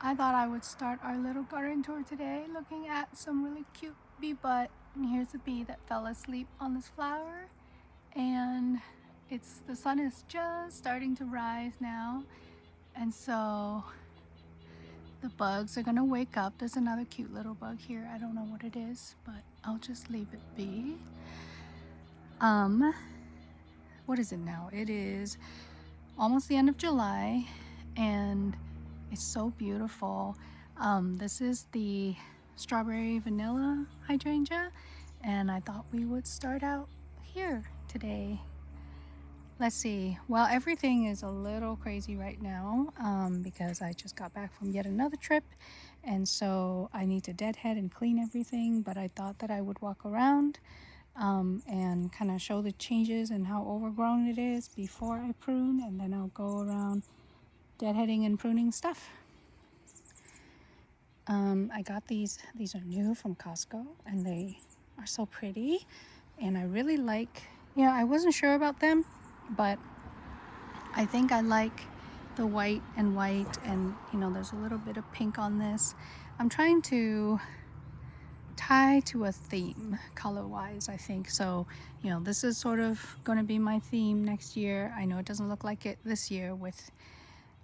I thought I would start our little garden tour today looking at some really cute bee butt. And here's a bee that fell asleep on this flower. And the sun is just starting to rise now. And so the bugs are gonna wake up. There's another cute little bug here. I don't know what it is, but I'll just leave it be. What is it now? It is almost the end of July and it's so beautiful. This is the strawberry vanilla hydrangea, and I thought we would start out here today. Let's see. Well, everything is a little crazy right now because I just got back from yet another trip, and so I need to deadhead and clean everything. But I thought that I would walk around and kind of show the changes and how overgrown it is before I prune, and then I'll go around deadheading and pruning stuff. I got these are new from Costco and they are so pretty, and I really like, I wasn't sure about them, but I think I like the white and there's a little bit of pink on this. I'm trying to tie to a theme color wise, I think. So, this is sort of going to be my theme next year. I know it doesn't look like it this year with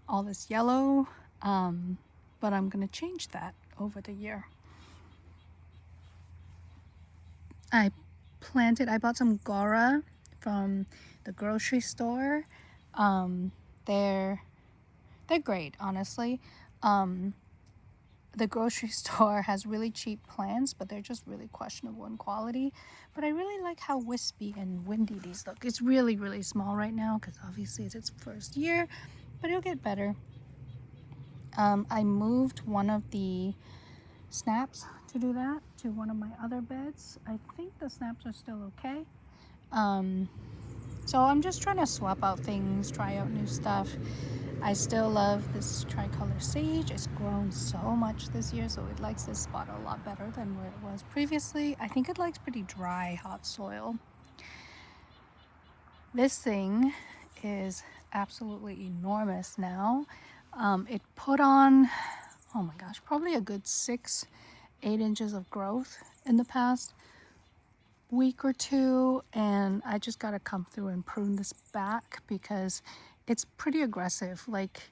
all this yellow, but I'm going to change that over the year. I bought some Gora from the grocery store. They're great, honestly. The grocery store has really cheap plants, but they're just really questionable in quality. But I really like how wispy and windy these look. It's really, really small right now because obviously it's its first year, but it'll get better. I moved one of the snaps to do that to one of my other beds. I think the snaps are still okay. So I'm just trying to swap out things, try out new stuff. I still love this tricolor sage. It's grown so much this year, so it likes this spot a lot better than where it was previously. I think it likes pretty dry, hot soil. This thing is absolutely enormous now. It put on, oh my gosh, probably a good 6-8 inches of growth in the past week or two, and I just got to come through and prune this back because it's pretty aggressive. Like,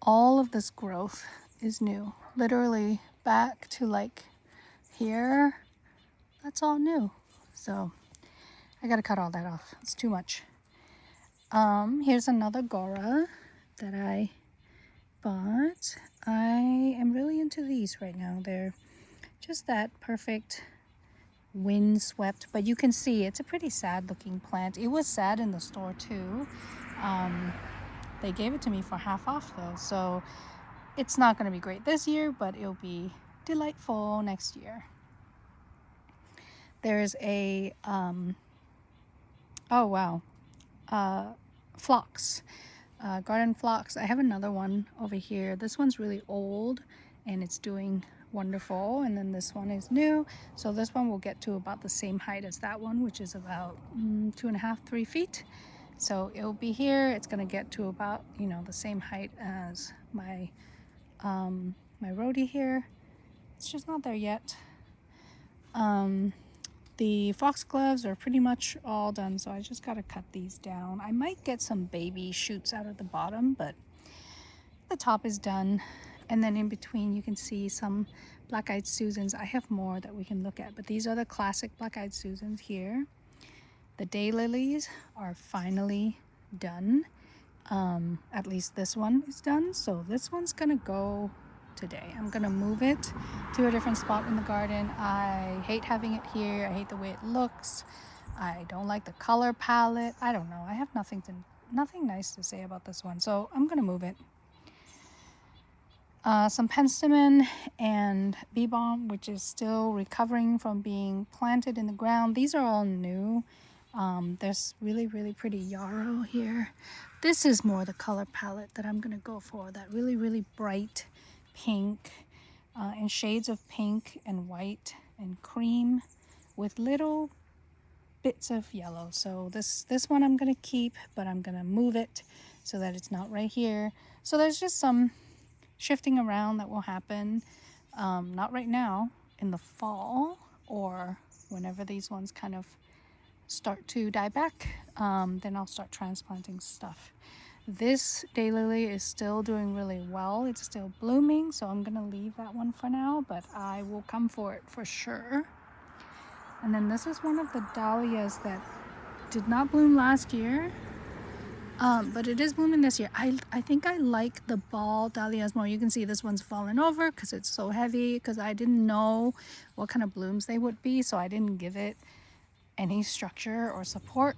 all of this growth is new, literally back to like here. That's all new, so I got to cut all that off. It's too much. Here's another Gora that I bought. I am really into these right now. They're just that perfect windswept, but you can see it's a pretty sad looking plant. It was sad in the store too. They gave it to me for half off though, so it's not going to be great this year, but it'll be delightful next year. There's a oh wow, phlox, garden phlox. I have another one over here. This one's really old and it's doing wonderful, and then this one is new, so this one will get to about the same height as that one, which is about 2.5-3 feet. So it'll be here. It's going to get to about the same height as my my rhodie here. It's just not there yet. The foxgloves are pretty much all done, so I just got to cut these down. I might get some baby shoots out of the bottom, but the top is done. And then in between you can see some black-eyed Susans. I have more that we can look at, but these are the classic black-eyed Susans here. The daylilies are finally done. At least this one is done, so this one's gonna go today. I'm gonna move it to a different spot in the garden. I hate having it here. I hate the way it looks. I don't like the color palette. I don't know. I have nothing nice to say about this one, so I'm gonna move it. Some penstemon and bee balm, which is still recovering from being planted in the ground. These are all new. There's really, really pretty yarrow here. This is more the color palette that I'm gonna go for, that really, really bright pink and shades of pink and white and cream with little bits of yellow. So this one I'm gonna keep, but I'm gonna move it so that it's not right here. So there's just some shifting around that will happen. Not right now, in the fall or whenever these ones kind of start to die back, then I'll start transplanting stuff. This daylily is still doing really well. It's still blooming, so I'm gonna leave that one for now, but I will come for it for sure. And then this is one of the dahlias that did not bloom last year, but it is blooming this year. I think I like the ball dahlias more. You can see this one's fallen over because it's so heavy, because I didn't know what kind of blooms they would be, so I didn't give it any structure or support.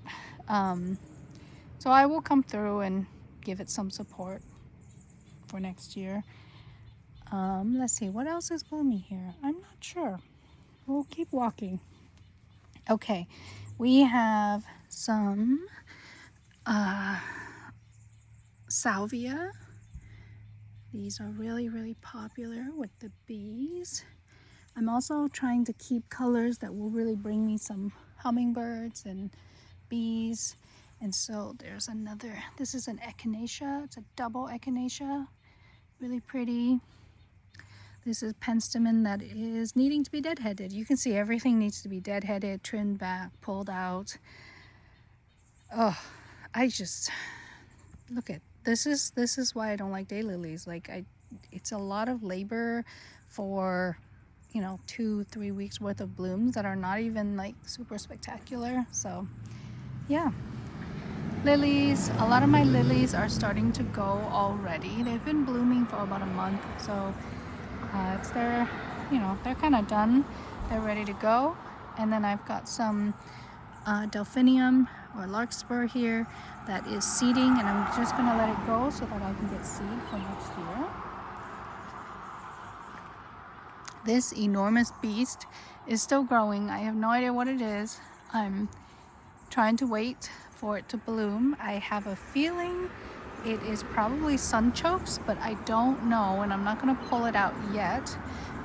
So I will come through and give it some support for next year. Let's see, what else is blooming here? I'm not sure. We'll keep walking. Okay, we have some salvia. These are really, really popular with the bees. I'm also trying to keep colors that will really bring me some hummingbirds and bees. And so there's another, this is an echinacea. It's a double echinacea, really pretty. This is penstemon that is needing to be deadheaded. You can see everything needs to be deadheaded, trimmed back, pulled out. Oh, I just, look at, this is why I don't like daylilies. Like, it's a lot of labor for, 2-3 weeks worth of blooms that are not even like super spectacular. So yeah, lilies, a lot of my lilies are starting to go already. They've been blooming for about a month, so it's they're kind of done. They're ready to go. And then I've got some delphinium or larkspur here that is seeding, and I'm just gonna let it go so that I can get seed for next year. This enormous beast is still growing. I have no idea what it is. I'm trying to wait for it to bloom. I have a feeling it is probably sunchokes, but I don't know, and I'm not going to pull it out yet,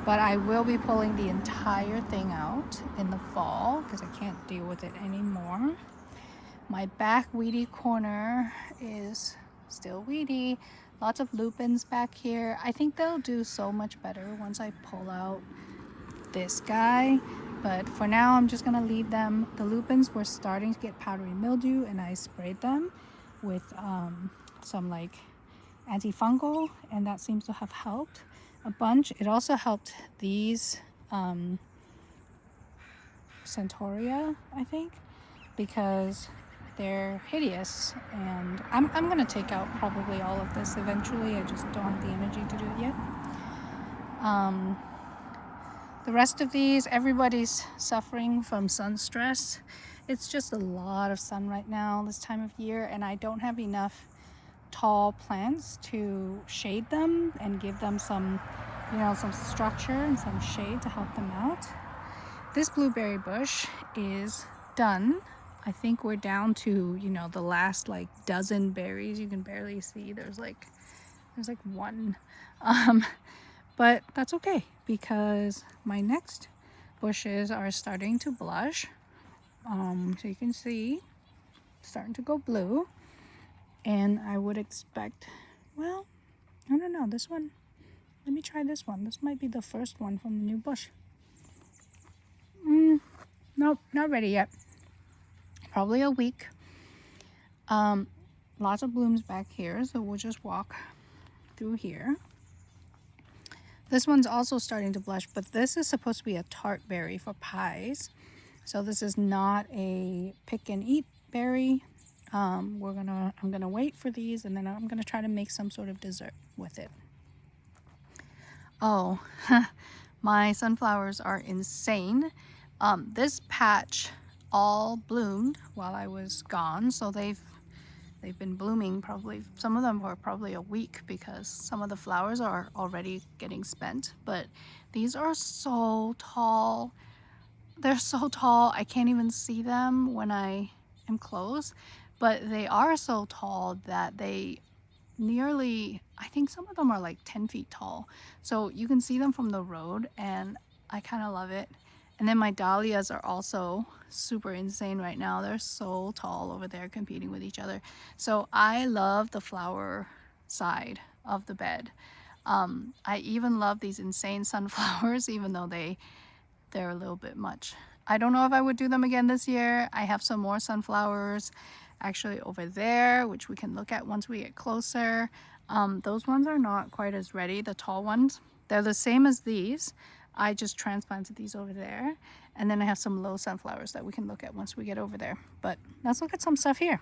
but I will be pulling the entire thing out in the fall because I can't deal with it anymore. My back weedy corner is still weedy. Lots of lupins back here. I think they'll do so much better once I pull out this guy, but for now I'm just gonna leave them. The lupins were starting to get powdery mildew, and I sprayed them with some like antifungal, and that seems to have helped a bunch. It also helped these centaurea, I think, because they're hideous, and I'm gonna take out probably all of this eventually. I just don't have the energy to do it yet. The rest of these, everybody's suffering from sun stress. It's just a lot of sun right now this time of year, and I don't have enough tall plants to shade them and give them some, some structure and some shade to help them out. This blueberry bush is done. I think we're down to, the last like dozen berries. You can barely see. There's like one. But that's okay, because my next bushes are starting to blush. So you can see it's starting to go blue. And I would expect, well, I don't know, this one, let me try this one. This might be the first one from the new bush. Nope, not ready yet. Probably a week. Lots of blooms back here, so we'll just walk through here. This one's also starting to blush, but this is supposed to be a tart berry for pies. So this is not a pick and eat berry. I'm gonna wait for these, and then I'm gonna try to make some sort of dessert with it. Oh, my sunflowers are insane. This patch all bloomed while I was gone, so they've been blooming probably, some of them for probably a week, because some of the flowers are already getting spent. But these are so tall. They're so tall, I can't even see them when I am close, but they are so tall that they nearly, I think some of them are like 10 feet tall. So you can see them from the road, and I kind of love it. And then my dahlias are also super insane right now. They're so tall over there competing with each other. So I love the flower side of the bed. I even love these insane sunflowers, even though they're a little bit much. I don't know if I would do them again this year. I have some more sunflowers actually over there, which we can look at once we get closer. Those ones are not quite as ready, the tall ones. They're the same as these. I just transplanted these over there. And then I have some low sunflowers that we can look at once we get over there. But let's look at some stuff here.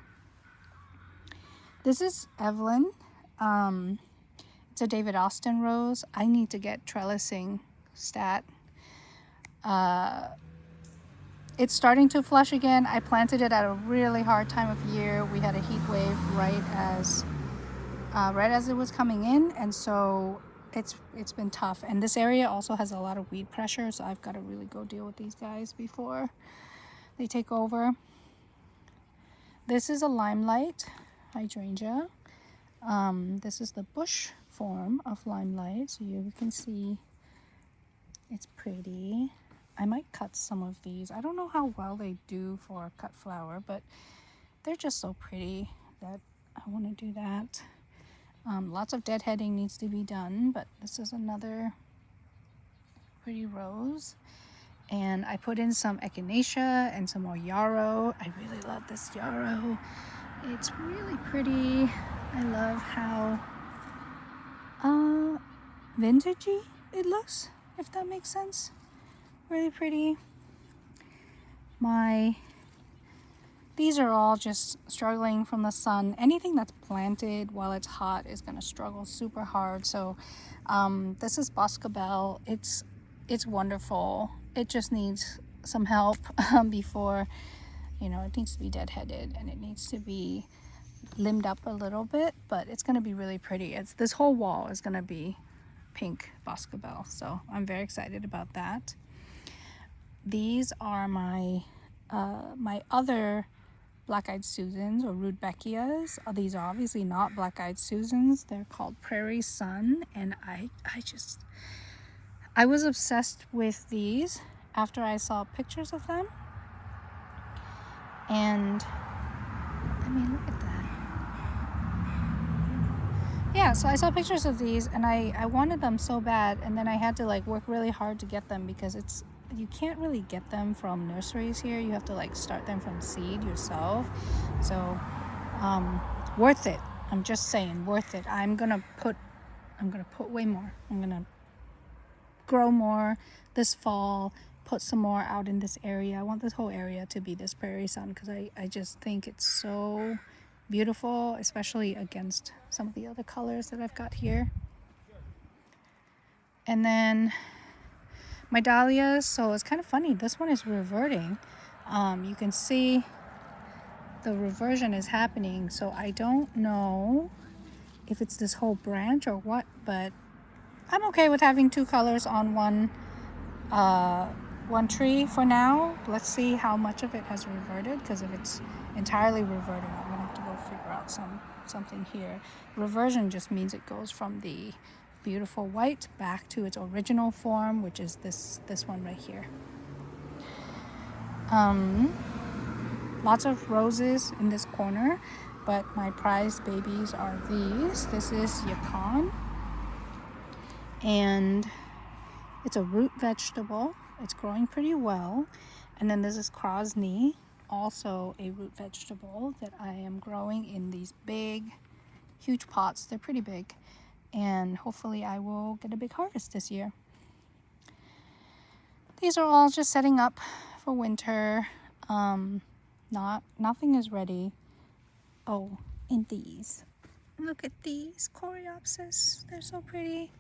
This is Evelyn. It's a David Austin rose. I need to get trellising stat. It's starting to flush again. I planted it at a really hard time of year. We had a heat wave right as it was coming in, and so it's been tough. And this area also has a lot of weed pressure, so I've got to really go deal with these guys before they take over. This is a limelight hydrangea. This is the bush form of limelight, so you can see it's pretty. I might cut some of these. I don't know how well they do for cut flower, but they're just so pretty that I want to do that. Lots of deadheading needs to be done, but this is another pretty rose. And I put in some echinacea and some more yarrow. I really love this yarrow. It's really pretty. I love how vintagey it looks, if that makes sense. Really pretty. These are all just struggling from the sun. Anything that's planted while it's hot is going to struggle super hard. So this is Boscobel. It's wonderful. It just needs some help before, it needs to be deadheaded and it needs to be limbed up a little bit, but it's going to be really pretty. This whole wall is going to be pink Boscobel, so I'm very excited about that. These are my other black-eyed Susans or Rudbeckias. These are obviously not black-eyed Susans. They're called Prairie Sun, and I was obsessed with these after I saw pictures of them. And I mean, look at that. Yeah, so I saw pictures of these and I wanted them so bad, and then I had to work really hard to get them because you can't really get them from nurseries here. You have to start them from seed yourself. So worth it. I'm just saying, worth it. I'm gonna put way more. I'm gonna grow more this fall, put some more out in this area. I want this whole area to be this Prairie Sun because I just think it's so beautiful, especially against some of the other colors that I've got here. And then my dahlias, so it's kind of funny, this one is reverting. You can see the reversion is happening, so I don't know if it's this whole branch or what, but I'm okay with having two colors on one tree for now. Let's see how much of it has reverted, because if it's entirely reverting, I'm gonna have to go figure out something here. Reversion just means it goes from the beautiful white back to its original form, which is this one right here. Lots of roses in this corner, but my prized babies are these. This is yacon, and it's a root vegetable. It's growing pretty well. And then this is Krosny, also a root vegetable that I am growing in these big, huge pots. They're pretty big, and hopefully I will get a big harvest this year. These are all just setting up for winter. Nothing is ready. Oh, and these. Look at these Coreopsis. They're so pretty.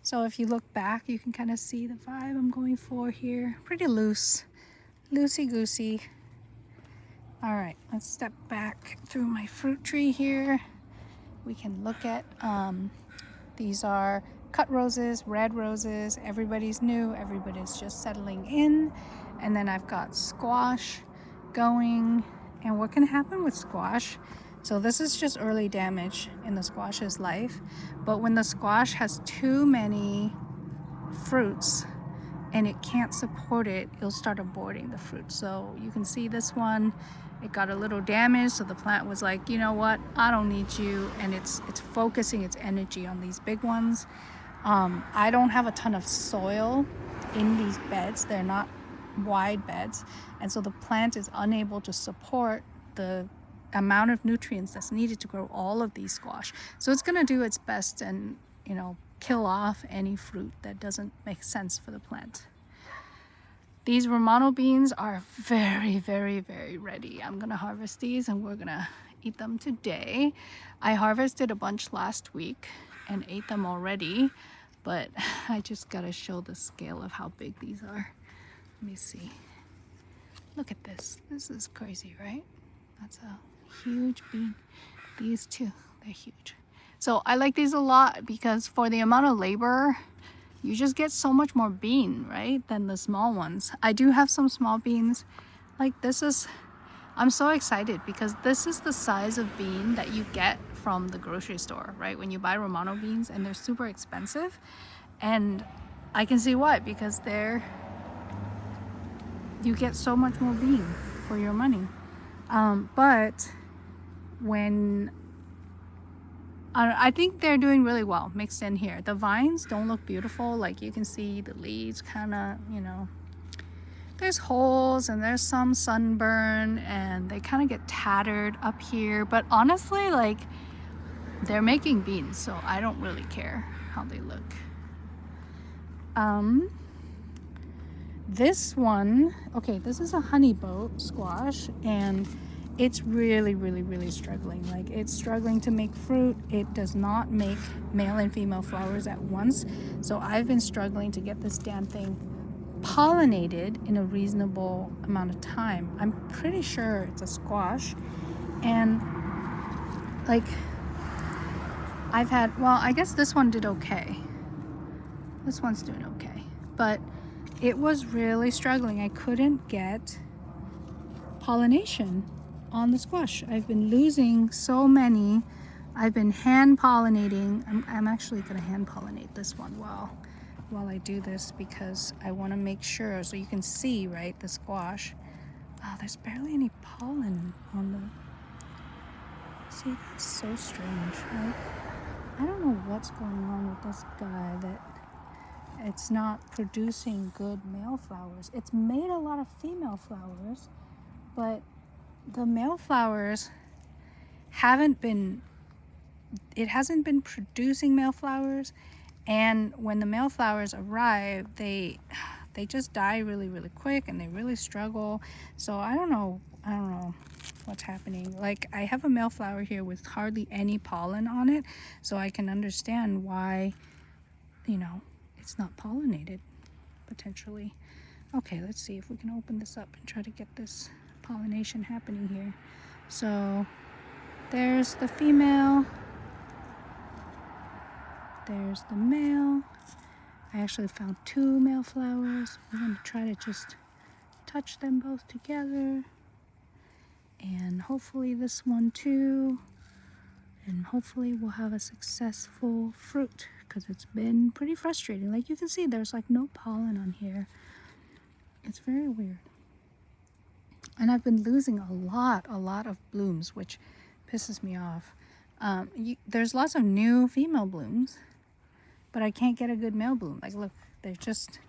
So if you look back, you can kind of see the vibe I'm going for here. Pretty loose, loosey-goosey. All right, let's step back through my fruit tree here. We can look at, these are cut roses, red roses. Everybody's new, everybody's just settling in. And then I've got squash going. And what can happen with squash? So this is just early damage in the squash's life. But when the squash has too many fruits and it can't support it, it'll start aborting the fruit. So you can see this one it got a little damaged, so the plant was like, you know what, I don't need you, and it's focusing its energy on these big ones. I don't have a ton of soil in these beds. They're not wide beds, and so the plant is unable to support the amount of nutrients that's needed to grow all of these squash. So it's going to do its best and, you know, kill off any fruit that doesn't make sense for the plant. These Romano beans are very, very, very ready. I'm gonna harvest these and we're gonna eat them today. I harvested a bunch last week and ate them already, but I just gotta show the scale of how big these are. Let me see. Look at this. This is crazy, right? That's a huge bean. These two, they're huge. So I like these a lot because for the amount of labor, you just get so much more bean, right, than the small ones. I do have some small beans. Like this is, I'm so excited because this is the size of bean that you get from the grocery store, right? When you buy Romano beans, and they're super expensive. And I can see why, because you get so much more bean for your money. But when I think they're doing really well mixed in here. The vines don't look beautiful. Like you can see the leaves kind of, you know, there's holes and there's some sunburn and they kind of get tattered up here. But honestly, like they're making beans, so I don't really care how they look. This one, okay, this is a honey boat squash, and it's really, really, really struggling. Like it's struggling to make fruit. It does not make male and female flowers at once. So I've been struggling to get this damn thing pollinated in a reasonable amount of time. I'm pretty sure it's a squash. And like I've had, well, I guess this one did okay. This one's doing okay. But it was really struggling. I couldn't get pollination on the squash. I've been losing so many. I've been hand pollinating. I'm actually going to hand pollinate this one while I do this, because I want to make sure, so you can see, right, the squash. Oh, there's barely any pollen on the, see, that's so strange, right? I don't know what's going on with this guy that it's not producing good male flowers. It's made a lot of female flowers, but the male flowers hasn't been producing male flowers, and when the male flowers arrive, they just die really, really quick, and they really struggle. So I don't know what's happening. Like I have a male flower here with hardly any pollen on it, so I can understand why, you know, it's not pollinated potentially. Okay, let's see if we can open this up and try to get this pollination happening here. So there's the female, there's the male. I actually found two male flowers. We're going to try to just touch them both together, and hopefully this one too, and hopefully we'll have a successful fruit, because it's been pretty frustrating. Like you can see, there's like no pollen on here. It's very weird. And I've been losing a lot of blooms, which pisses me off. There's lots of new female blooms, but I can't get a good male bloom. Like look, they're just,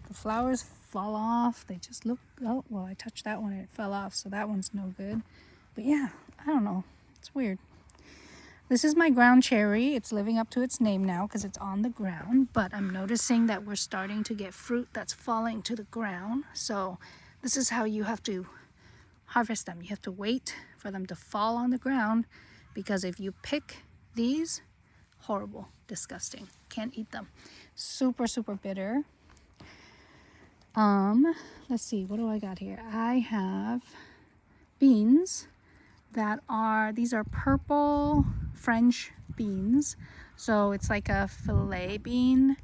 the flowers fall off. They just look, oh, well, I touched that one and it fell off, so that one's no good. But yeah, I don't know. It's weird. This is my ground cherry. It's living up to its name now because it's on the ground, but I'm noticing that we're starting to get fruit that's falling to the ground. So this is how you have to harvest them. You have to wait for them to fall on the ground, because if you pick these, horrible, disgusting, can't eat them. Super, super bitter. Let's see, what do I got here? I have beans that are, these are purple French beans. So it's like a filet bean,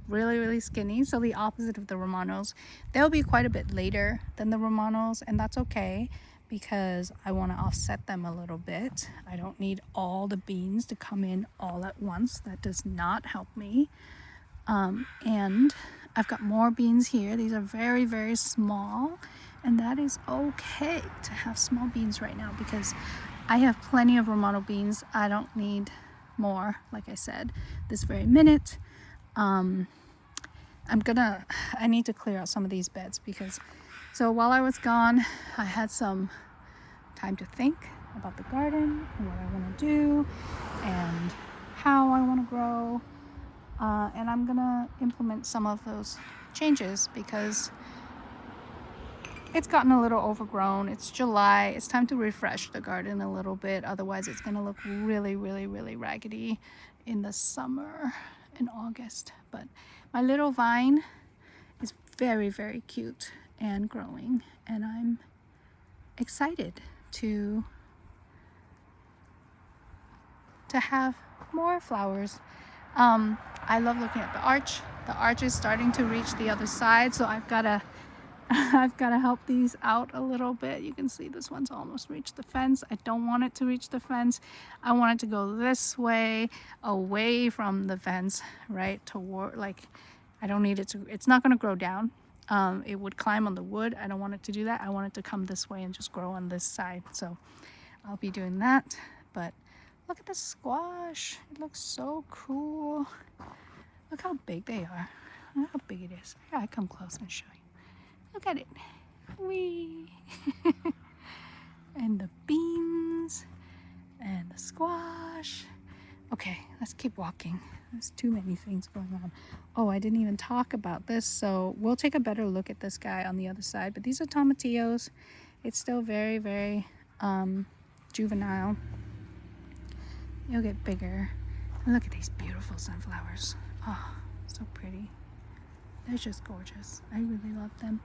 really, really skinny. So the opposite of the Romanos. They'll be quite a bit later than the Romanos, and that's okay, because I want to offset them a little bit. I don't need all the beans to come in all at once. That does not help me. And I've got more beans here. These are very, very small, And that is okay to have small beans right now because I have plenty of Romano beans. I don't need more, like I said, this very minute. I need to clear out some of these beds because, so while I was gone, I had some time to think about the garden and what I want to do and how I want to grow. And I'm gonna implement some of those changes because it's gotten a little overgrown. It's July. It's time to refresh the garden a little bit. Otherwise, it's gonna look really, really, really raggedy in the summer in August. But my little vine is very, very cute and growing, and I'm excited to have more flowers. I love looking at the arch. The arch is starting to reach the other side, so I've got to help these out a little bit. You can see this one's almost reached the fence. I don't want it to reach the fence. I want it to go this way, away from the fence, right? Toward, like, I don't need it to, it's not going to grow down. It would climb on the wood. I don't want it to do that. I want it to come this way and just grow on this side. So I'll be doing that. But look at the squash. It looks so cool. Look how big they are. Look how big it is. I gotta come close and show you. Look at it. Whee! And the beans and the squash. Okay, let's keep walking. There's too many things going on. Oh, I didn't even talk about this, so we'll take a better look at this guy on the other side. But these are tomatillos. It's still very, very juvenile. You'll get bigger. And look at these beautiful sunflowers. Oh, so pretty. They're just gorgeous. I really love them.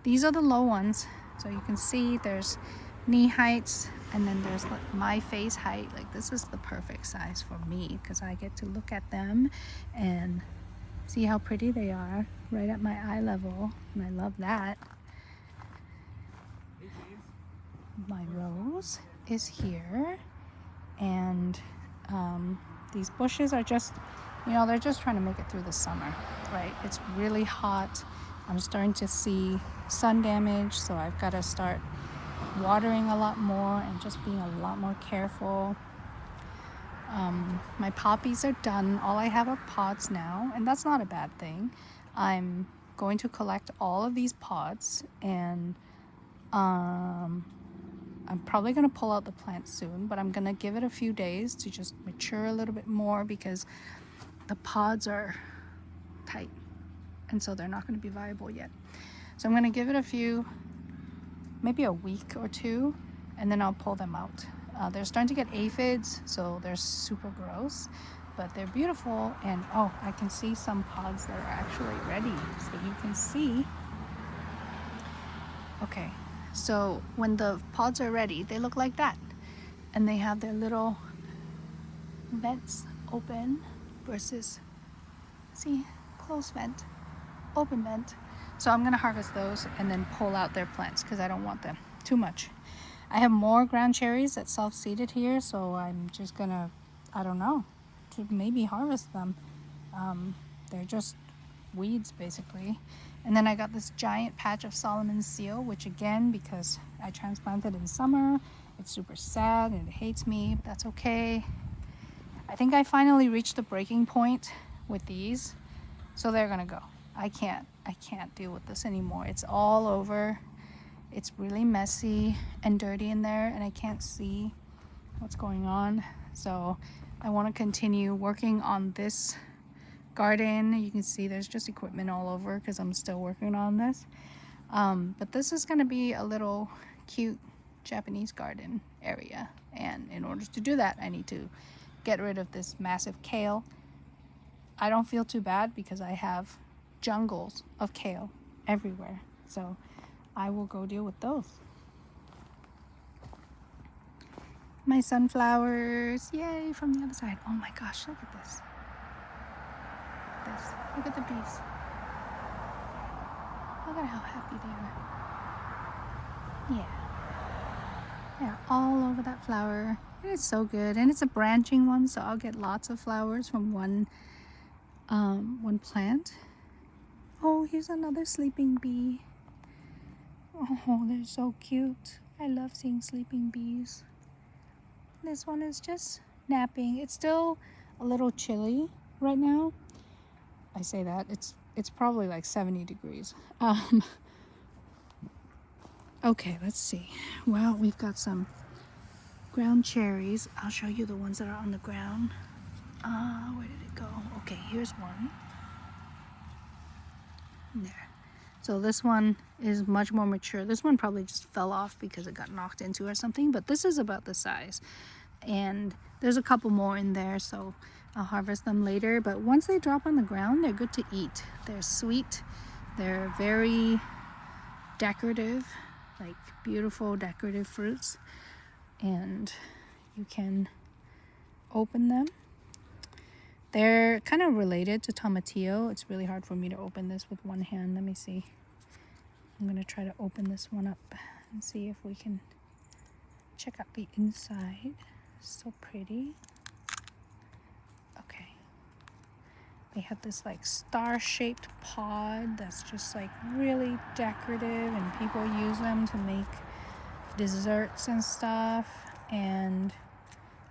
These are the low ones. So you can see there's knee heights, and then there's like my face height. Like, this is the perfect size for me because I get to look at them and see how pretty they are right at my eye level, and I love that. My rose is here, and these bushes are just, they're just trying to make it through the summer, right? It's really hot. I'm starting to see sun damage, so I've got to start watering a lot more and just being a lot more careful. My poppies are done. All I have are pods now, and that's not a bad thing. I'm going to collect all of these pods, and I'm probably going to pull out the plant soon, but I'm going to give it a few days to just mature a little bit more because the pods are tight, and so they're not going to be viable yet. So I'm going to give it maybe a week or two, and then I'll pull them out. They're starting to get aphids, so they're super gross, but they're beautiful. And oh, I can see some pods that are actually ready, so you can see. Okay, so when the pods are ready, they look like that, and they have their little vents open versus, see, closed vent, open vent. So I'm gonna harvest those and then pull out their plants because I don't want them too much. I have more ground cherries that self-seeded here, so I'm just gonna, I don't know, to maybe harvest them. They're just weeds basically. And then I got this giant patch of Solomon's seal, which again, because I transplanted in summer, it's super sad and it hates me, but that's okay. I think I finally reached the breaking point with these, so they're gonna go. I can't deal with this anymore. It's all over. It's really messy and dirty in there, and I can't see what's going on. So I want to continue working on this garden. You can see there's just equipment all over because I'm still working on this. But this is going to be a little cute Japanese garden area, and in order to do that, I need to get rid of this massive kale. I don't feel too bad because I have jungles of kale everywhere, so I will go deal with those. My sunflowers, yay, from the other side. Oh my gosh, look at this. Look at the bees. Look at how happy they are. Yeah, they're all over that flower. And it's so good, and it's a branching one, so I'll get lots of flowers from one plant. Oh, here's another sleeping bee. Oh, they're so cute. I love seeing sleeping bees. This one is just napping. It's still a little chilly right now. I say that. It's probably like 70 degrees. Okay, let's see. Well, we've got some ground cherries. I'll show you the ones that are on the ground. Where did it go? Okay, here's one. There. So this one is much more mature. This one probably just fell off because it got knocked into or something, but this is about the size. And there's a couple more in there, so I'll harvest them later. But once they drop on the ground, they're good to eat. They're sweet. They're very decorative, like beautiful decorative fruits. And you can open them. They're kind of related to tomatillo. It's really hard for me to open this with one hand. Let me see. I'm going to try to open this one up and see if we can check out the inside. So pretty. Okay. They have this like star-shaped pod that's just like really decorative, and people use them to make desserts and stuff. And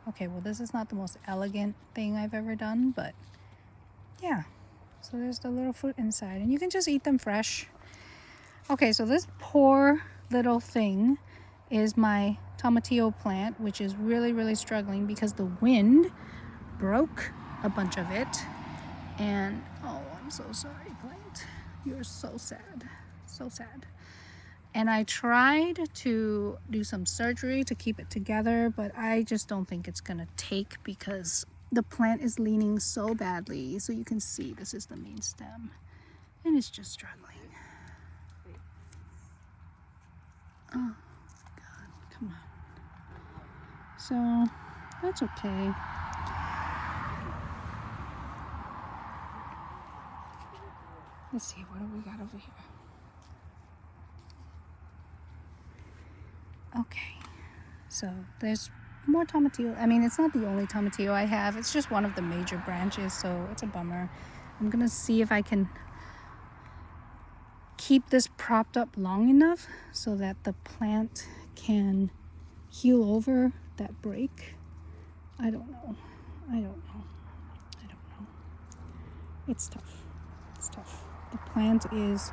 okay, well, this is not the most elegant thing I've ever done, but yeah. So there's the little fruit inside, and you can just eat them fresh. Okay, so this poor little thing is my tomatillo plant, which is really, really struggling because the wind broke a bunch of it. And oh, I'm so sorry, plant. You're so sad. So sad. And I tried to do some surgery to keep it together, but I just don't think it's gonna take because the plant is leaning so badly. So you can see this is the main stem and it's just struggling. Oh God, come on. So that's okay. Let's see, what do we got over here? Okay, so there's more tomatillo. I mean, it's not the only tomatillo I have. It's just one of the major branches, so it's a bummer. I'm gonna see if I can keep this propped up long enough so that the plant can heal over that break. I don't know. It's tough. The plant is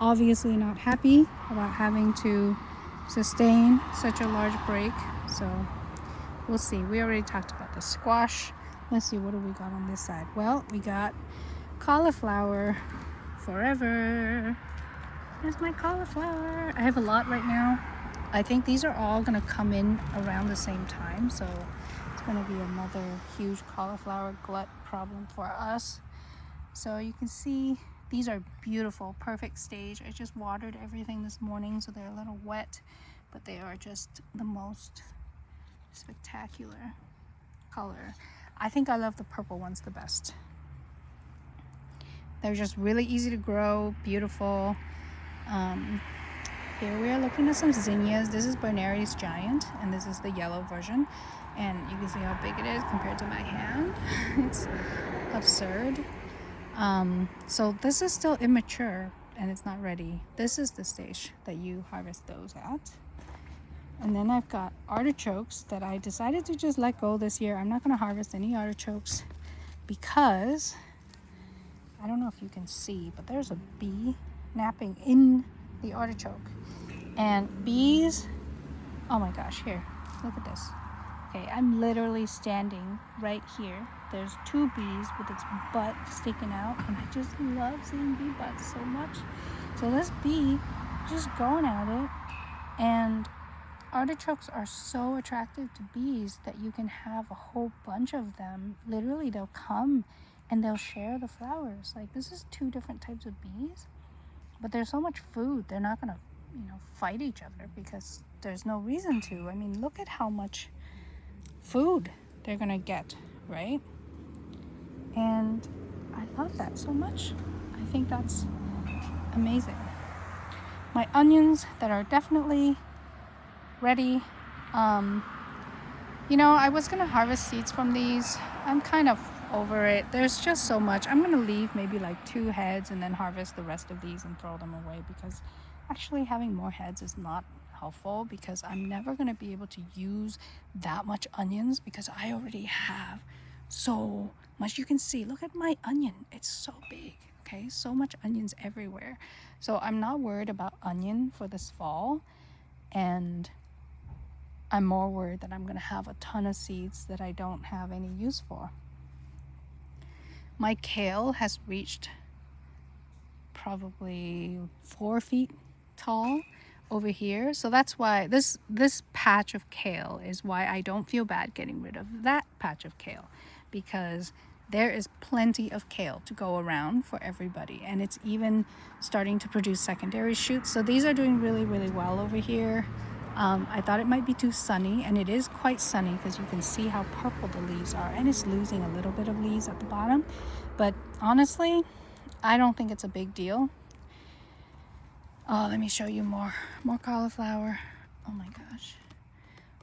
obviously not happy about having to sustain such a large break, so we'll see. We already talked about the squash. Let's see, what do we got on this side? Well, we got cauliflower forever. There's my cauliflower. I have a lot right now. I think these are all gonna come in around the same time, so it's gonna be another huge cauliflower glut problem for us. So you can see these are beautiful, perfect stage. I just watered everything this morning, so they're a little wet, but they are just the most spectacular color. I think I love the purple ones the best. They're just really easy to grow, beautiful. Here we are looking at some zinnias. This is Barneri's Giant, and this is the yellow version. And you can see how big it is compared to my hand. It's absurd. So this is still immature and it's not ready. This is the stage that you harvest those at. And then I've got artichokes that I decided to just let go this year. I'm not going to harvest any artichokes because I don't know if you can see, but there's a bee napping in the artichoke. And bees, oh my gosh, here, look at this. Okay, I'm literally standing right here. There's two bees with its butt sticking out, and I just love seeing bee butts so much. So this bee just going at it, and artichokes are so attractive to bees that you can have a whole bunch of them. Literally, they'll come and they'll share the flowers. Like, this is two different types of bees, but there's so much food, they're not gonna, fight each other because there's no reason to. I mean, look at how much food they're gonna get, right? And I love that so much. I think that's amazing. My onions that are definitely ready. I was gonna harvest seeds from these. I'm kind of over it. There's just so much. I'm gonna leave maybe like 2 heads and then harvest the rest of these and throw them away because Actually, having more heads is not helpful because I'm never going to be able to use that much onions because I already have so much. You can see, look at my onion. It's so big, okay? So much onions everywhere. So I'm not worried about onion for this fall, and I'm more worried that I'm going to have a ton of seeds that I don't have any use for. My kale has reached probably 4 feet tall over here. So that's why this patch of kale is why I don't feel bad getting rid of that patch of kale, because there is plenty of kale to go around for everybody, and it's even starting to produce secondary shoots. So these are doing really, really well over here. I thought it might be too sunny, and it is quite sunny because you can see how purple the leaves are, and it's losing a little bit of leaves at the bottom. But honestly, I don't think it's a big deal. Oh, let me show you more cauliflower. Oh my gosh,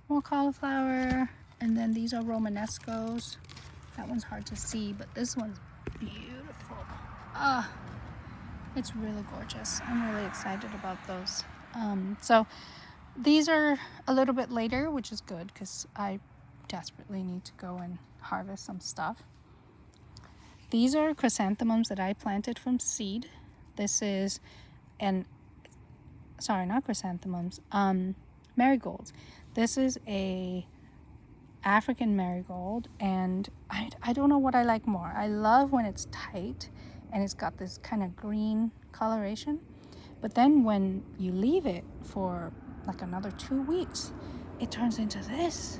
more cauliflower. And then these are Romanescos. That one's hard to see, but this one's beautiful. It's really gorgeous. I'm really excited about those. So these are a little bit later, which is good because I desperately need to go and harvest some stuff. These are chrysanthemums that I planted from seed. This is not chrysanthemums, marigolds. This is a African marigold, and I don't know what I like more. I love when it's tight and it's got this kind of green coloration, but then when you leave it for like another 2 weeks, it turns into this.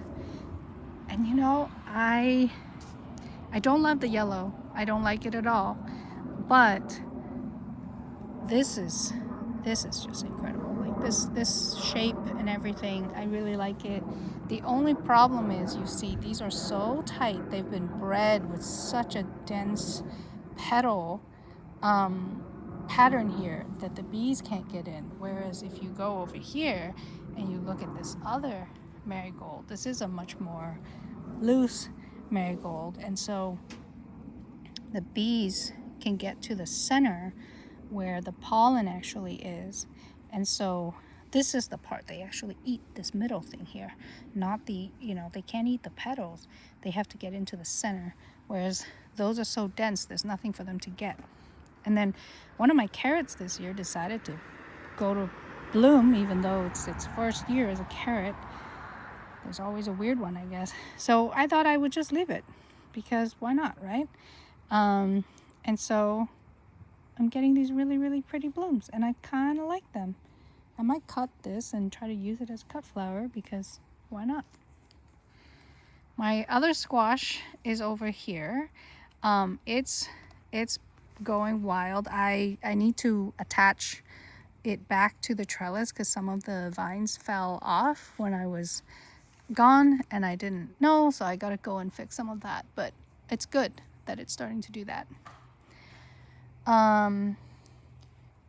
And you know, I don't love the yellow. I don't like it at all, but this is just incredible. Like this shape and everything, I really like it. The only problem is, you see, these are so tight. They've been bred with such a dense petal pattern here that the bees can't get in. Whereas if you go over here and you look at this other marigold, this is a much more loose marigold, and so the bees can get to the center where the pollen actually is. And so this is the part they actually eat, this middle thing here, not the, they can't eat the petals. They have to get into the center, whereas those are so dense, there's nothing for them to get. And then one of my carrots this year decided to go to bloom, even though it's its first year as a carrot. There's always a weird one, I guess. So I thought I would just leave it, because why not, right? And so I'm getting these really, really pretty blooms, and I kind of like them. I might cut this and try to use it as cut flower, because why not? My other squash is over here. It's going wild. I need to attach it back to the trellis because some of the vines fell off when I was gone and I didn't know, so I gotta go and fix some of that. But it's good that it's starting to do that.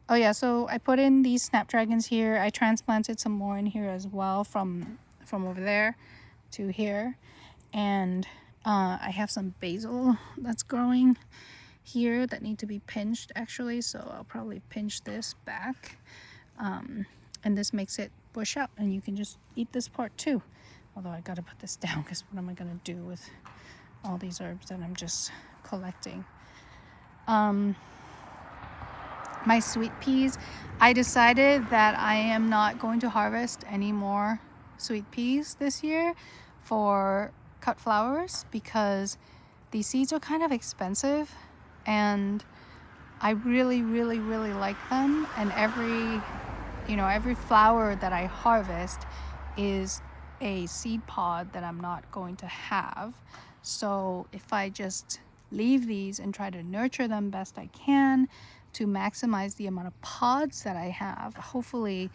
Oh yeah, so I put in these snapdragons here. I transplanted some more in here as well from over there to here. And I have some basil that's growing here that need to be pinched actually, so I'll probably pinch this back. And this makes it bush out, and you can just eat this part too. Although I gotta put this down, because what am I gonna do with all these herbs that I'm just collecting? My sweet peas, I decided that I am not going to harvest any more sweet peas this year for cut flowers, because these seeds are kind of expensive and I really, really, really like them. And every flower that I harvest is a seed pod that I'm not going to have. So if I just leave these and try to nurture them best I can to maximize the amount of pods that I have, hopefully,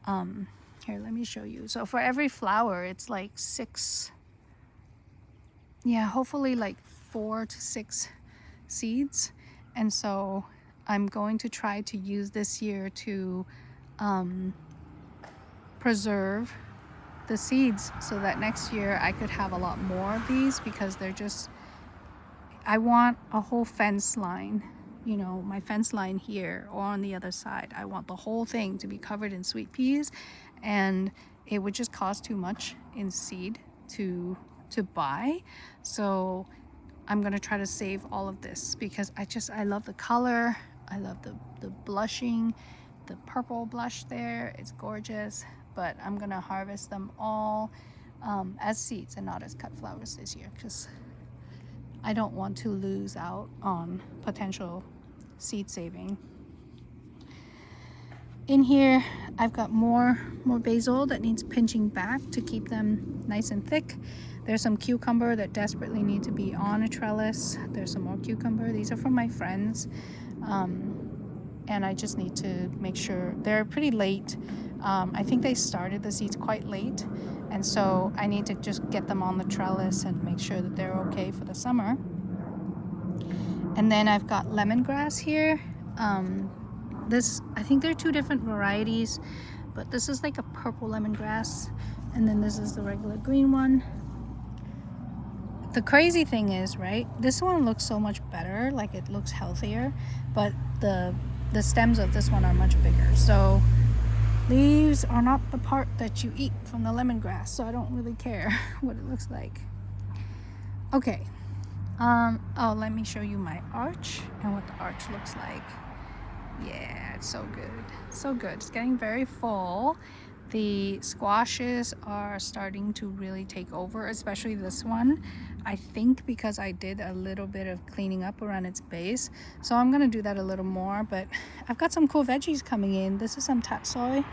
here, let me show you. So for every flower, it's like 6, hopefully like 4 to 6 seeds. And so I'm going to try to use this year to preserve the seeds so that next year I could have a lot more of these, because I want a whole fence line you know, my fence line here or on the other side. I want the whole thing to be covered in sweet peas, and it would just cost too much in seed to buy. So I'm gonna try to save all of this because I love the color. I love the blushing, the purple blush there. It's gorgeous, but I'm gonna harvest them all as seeds and not as cut flowers this year because I don't want to lose out on potential seed saving. In here, I've got more basil that needs pinching back to keep them nice and thick. There's some cucumber that desperately need to be on a trellis. There's some more cucumber. These are from my friends. And I just need to make sure they're pretty late. I think they started the seeds quite late. And so I need to just get them on the trellis and make sure that they're okay for the summer. And then I've got lemongrass here. I think there are two different varieties, but this is like a purple lemongrass, and then this is the regular green one. The crazy thing is, right, this one looks so much better, like it looks healthier, but the stems of this one are much bigger. So leaves are not the part that you eat from the lemongrass, so I don't really care what it looks like. Okay. Oh, let me show you my arch and what the arch looks like. Yeah, it's so good. So good. It's getting very full. The squashes are starting to really take over, especially this one. I think because I did a little bit of cleaning up around its base. So I'm going to do that a little more, but I've got some cool veggies coming in. This is some tatsoi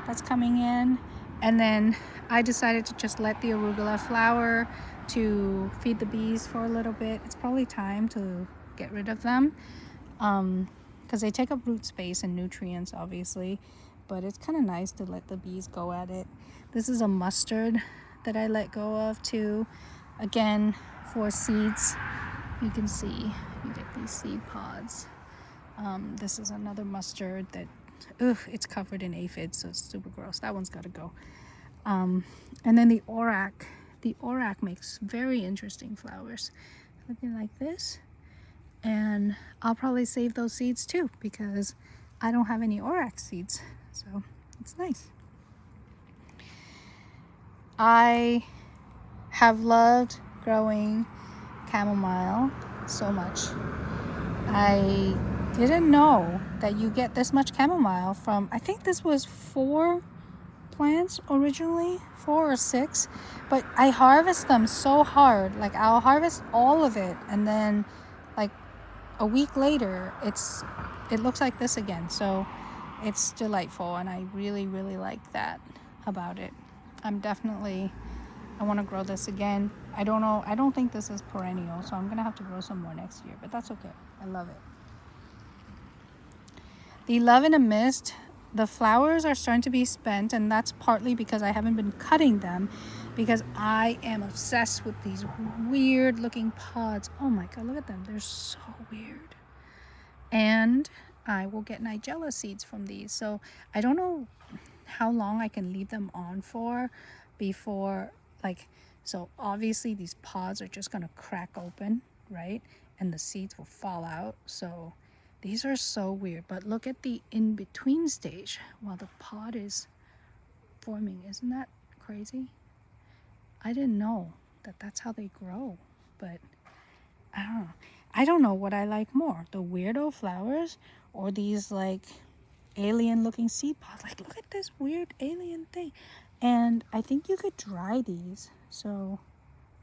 that's coming in. And then I decided to just let the arugula flower to feed the bees for a little bit. It's probably time to get rid of them because they take up root space and nutrients, obviously, but it's kind of nice to let the bees go at it. This is a mustard that I let go of too, again for seeds. You can see you get these seed pods. This is another mustard that it's covered in aphids, so it's super gross. That one's got to go. And then the orac. The orac makes very interesting flowers, looking like this. And I'll probably save those seeds too because I don't have any orac seeds, so it's nice. I have loved growing chamomile so much. I didn't know that you get this much chamomile from, I think this was 4 plants originally, 4 or 6, but I harvest them so hard. Like I'll harvest all of it, and then like a week later it looks like this again. So it's delightful, and I really like that about it. I want to grow this again. I don't think this is perennial, so I'm gonna have to grow some more next year, but that's okay. I love it. The Love in a Mist, the flowers are starting to be spent, and that's partly because I haven't been cutting them because I am obsessed with these weird looking pods. Oh my god, look at them. They're so weird. And I will get Nigella seeds from these. So I don't know how long I can leave them on for before, so obviously these pods are just going to crack open, right? And the seeds will fall out. So these are so weird, but look at the in-between stage while the pod is forming. Isn't that crazy? I didn't know that that's how they grow, but I don't know what I like more, the weirdo flowers or these like alien looking seed pods. Like, look at this weird alien thing. And I think you could dry these, so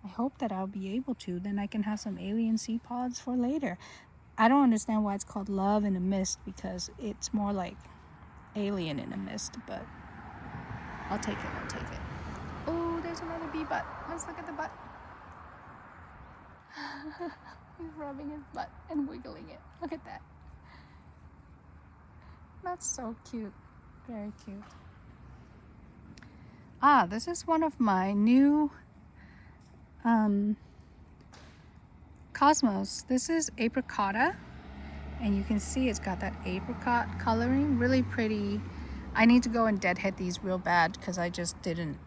I hope that I'll be able to. Then I can have some alien seed pods for later. I don't understand why it's called Love in a Mist because it's more like alien in a mist, but I'll take it. Oh, there's another bee butt. Let's look at the butt. He's rubbing his butt and wiggling it. Look at that. That's so cute. Very cute. This is one of my new Cosmos. This is Apricota, and you can see it's got that apricot coloring, really pretty. I need to go and deadhead these real bad because I just didn't.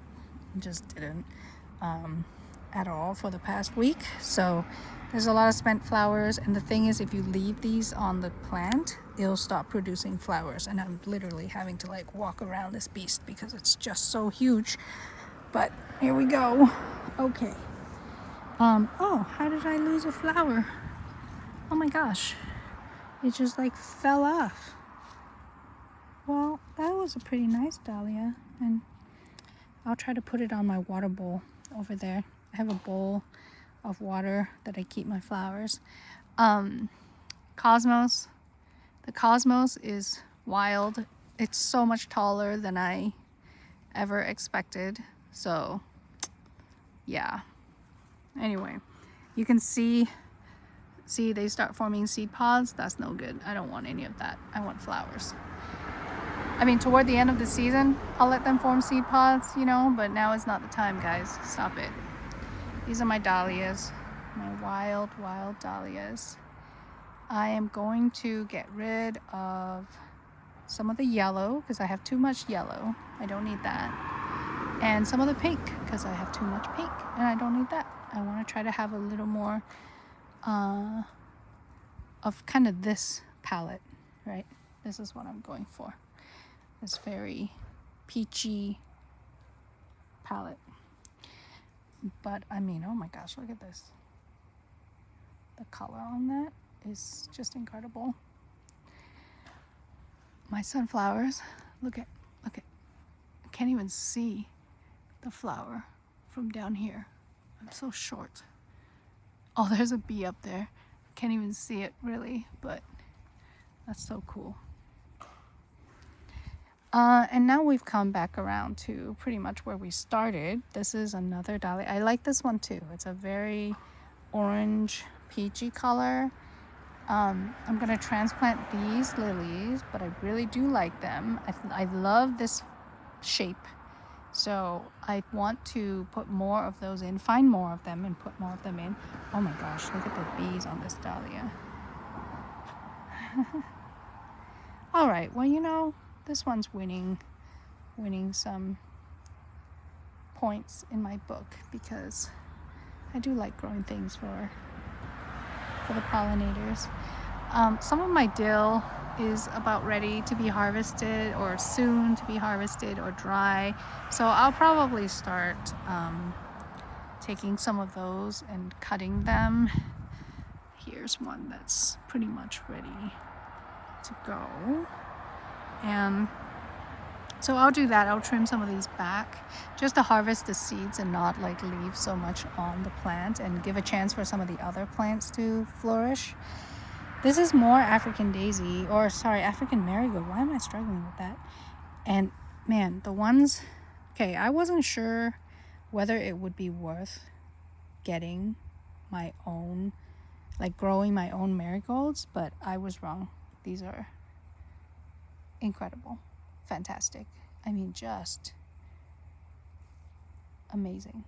at all for the past week. So there's a lot of spent flowers, and the thing is, if you leave these on the plant, it'll stop producing flowers, and I'm literally having to like walk around this beast because it's just so huge. But here we go. Okay. Oh, how did I lose a flower? Oh my gosh, it just like fell off. Well, that was a pretty nice dahlia, and I'll try to put it on my water bowl over there. I have a bowl of water that I keep my flowers. Cosmos. The cosmos is wild. It's so much taller than I ever expected. So, yeah. Anyway, you can see they start forming seed pods. That's no good. I don't want any of that. I want flowers. I mean, toward the end of the season, I'll let them form seed pods, you know, but now is not the time, guys. Stop it. These are my dahlias, my wild, wild dahlias. I am going to get rid of some of the yellow because I have too much yellow. I don't need that. And some of the pink because I have too much pink and I don't need that. I want to try to have a little more of kind of this palette, right? This is what I'm going for. This very peachy palette. But I mean, oh my gosh, look at this. The color on that is just incredible. My sunflowers, look at, I can't even see the flower from down here. I'm so short. Oh, there's a bee up there. Can't even see it really, but that's so cool. And now we've come back around to pretty much where we started. This is another dahlia. I like this one too. It's a very orange, peachy color. I'm gonna transplant these lilies, but I really do like them. I love this shape. So I want to put more of those in, find more of them and put more of them in. Oh my gosh, look at the bees on this dahlia. All right, well, you know, this one's winning some points in my book because I do like growing things for the pollinators. Some of my dill is about ready to be harvested or soon to be harvested or dry. So I'll probably start taking some of those and cutting them. Here's one that's pretty much ready to go. And so I'll do that. I'll trim some of these back just to harvest the seeds and not like leave so much on the plant and give a chance for some of the other plants to flourish. This is more African daisy, or sorry, African marigold. Why am I struggling with that? And man, the ones, okay, I wasn't sure whether it would be worth getting my own, like growing my own marigolds, but I was wrong. These are incredible, fantastic. I mean, just amazing.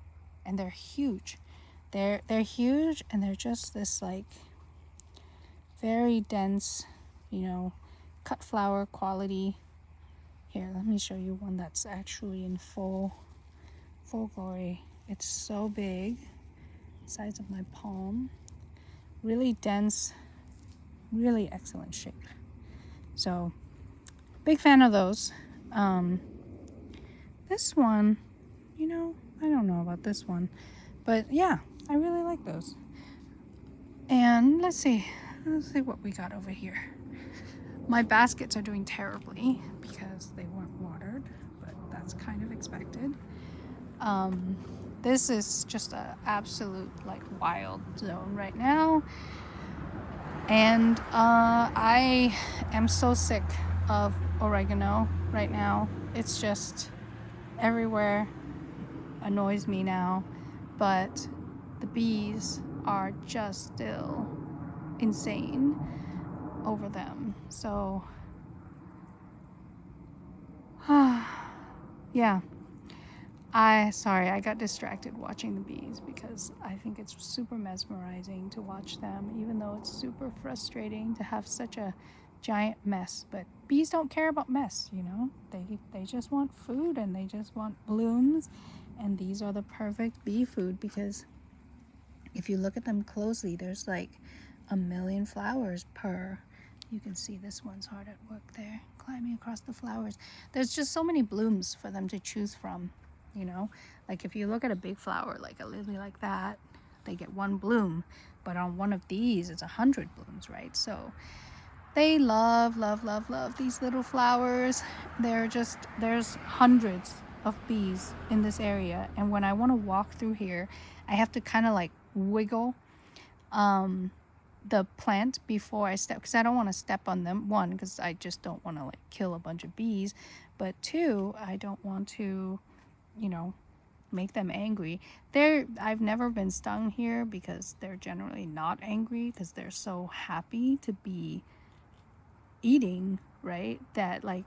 And they're huge. They're huge, and they're just this like very dense, you know, cut flower quality. Here, let me show you one that's actually in full glory. It's so big, size of my palm. Really dense, really excellent shape. So, big fan of those. This one, you know, I don't know about this one, but yeah, I really like those. And let's see what we got over here. My baskets are doing terribly because they weren't watered, but that's kind of expected. This is just an absolute like wild zone right now. And I am so sick of oregano right now. It's just everywhere, annoys me now. But the bees are just still insane over them. So, yeah. I got distracted watching the bees because I think it's super mesmerizing to watch them, even though it's super frustrating to have such a giant mess. But bees don't care about mess, you know? They just want food and they just want blooms. And these are the perfect bee food because If you look at them closely, there's like a million flowers per. You can see this one's hard at work there, climbing across the flowers. There's just so many blooms for them to choose from, you know? Like if you look at a big flower, like a lily like that, they get one bloom. But on one of these, it's 100 blooms, right? So they love, love, love, love these little flowers. There's hundreds of bees in this area. And when I want to walk through here, I have to kind of like wiggle the plant before I step, because I don't want to step on them. One, because I just don't want to like kill a bunch of bees. But two, I don't want to, you know, make them angry. I've never been stung here because they're generally not angry because they're so happy to be eating, right? That like,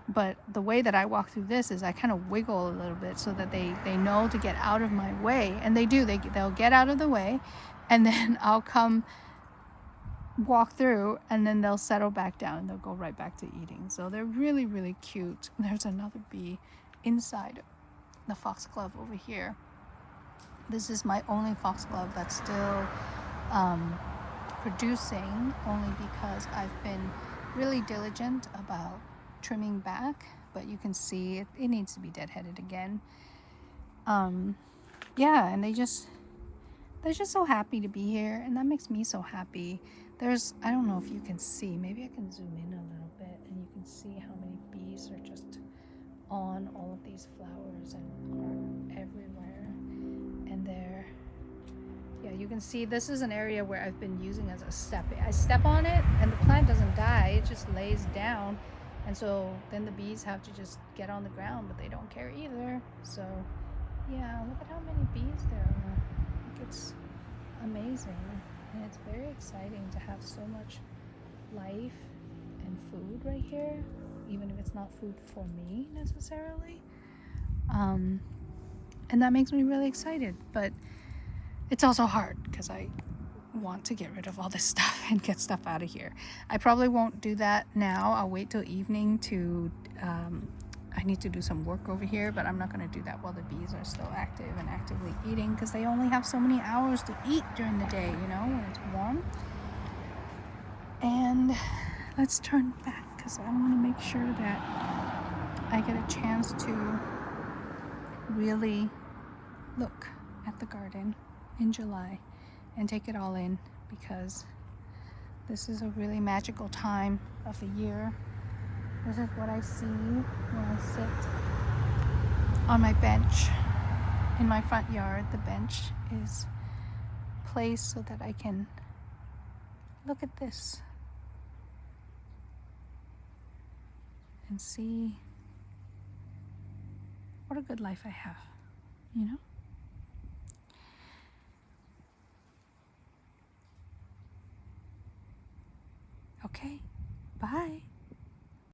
but the way that I walk through this is I kind of wiggle a little bit so that they know to get out of my way, and they do. They'll get out of the way, and then I'll come walk through, and then they'll settle back down and they'll go right back to eating. So they're really, really cute. There's another bee inside the foxglove over here. This is my only foxglove that's still producing, only because I've been really diligent about trimming back, but you can see it needs to be deadheaded again. Yeah, and they're just so happy to be here, and that makes me so happy. I don't know if you can see, maybe I can zoom in a little bit and you can see how many bees are just on all of these flowers and are everywhere. And yeah, you can see this is an area where I've been using as a step. I step on it and the plant doesn't die, it just lays down. And so then the bees have to just get on the ground, but they don't care either. So yeah, look at how many bees there are. It's amazing, and it's very exciting to have so much life and food right here, even if it's not food for me necessarily. And that makes me really excited, but it's also hard because I want to get rid of all this stuff and get stuff out of here. I probably won't do that now. I'll wait till evening to I need to do some work over here, but I'm not going to do that while the bees are still active and actively eating, because they only have so many hours to eat during the day, you know, when it's warm. And let's turn back because I want to make sure that I get a chance to really look at the garden in July and take it all in, because this is a really magical time of the year. This is what I see when I sit on my bench in my front yard. The bench is placed so that I can look at this and see what a good life I have, you know? Okay, bye.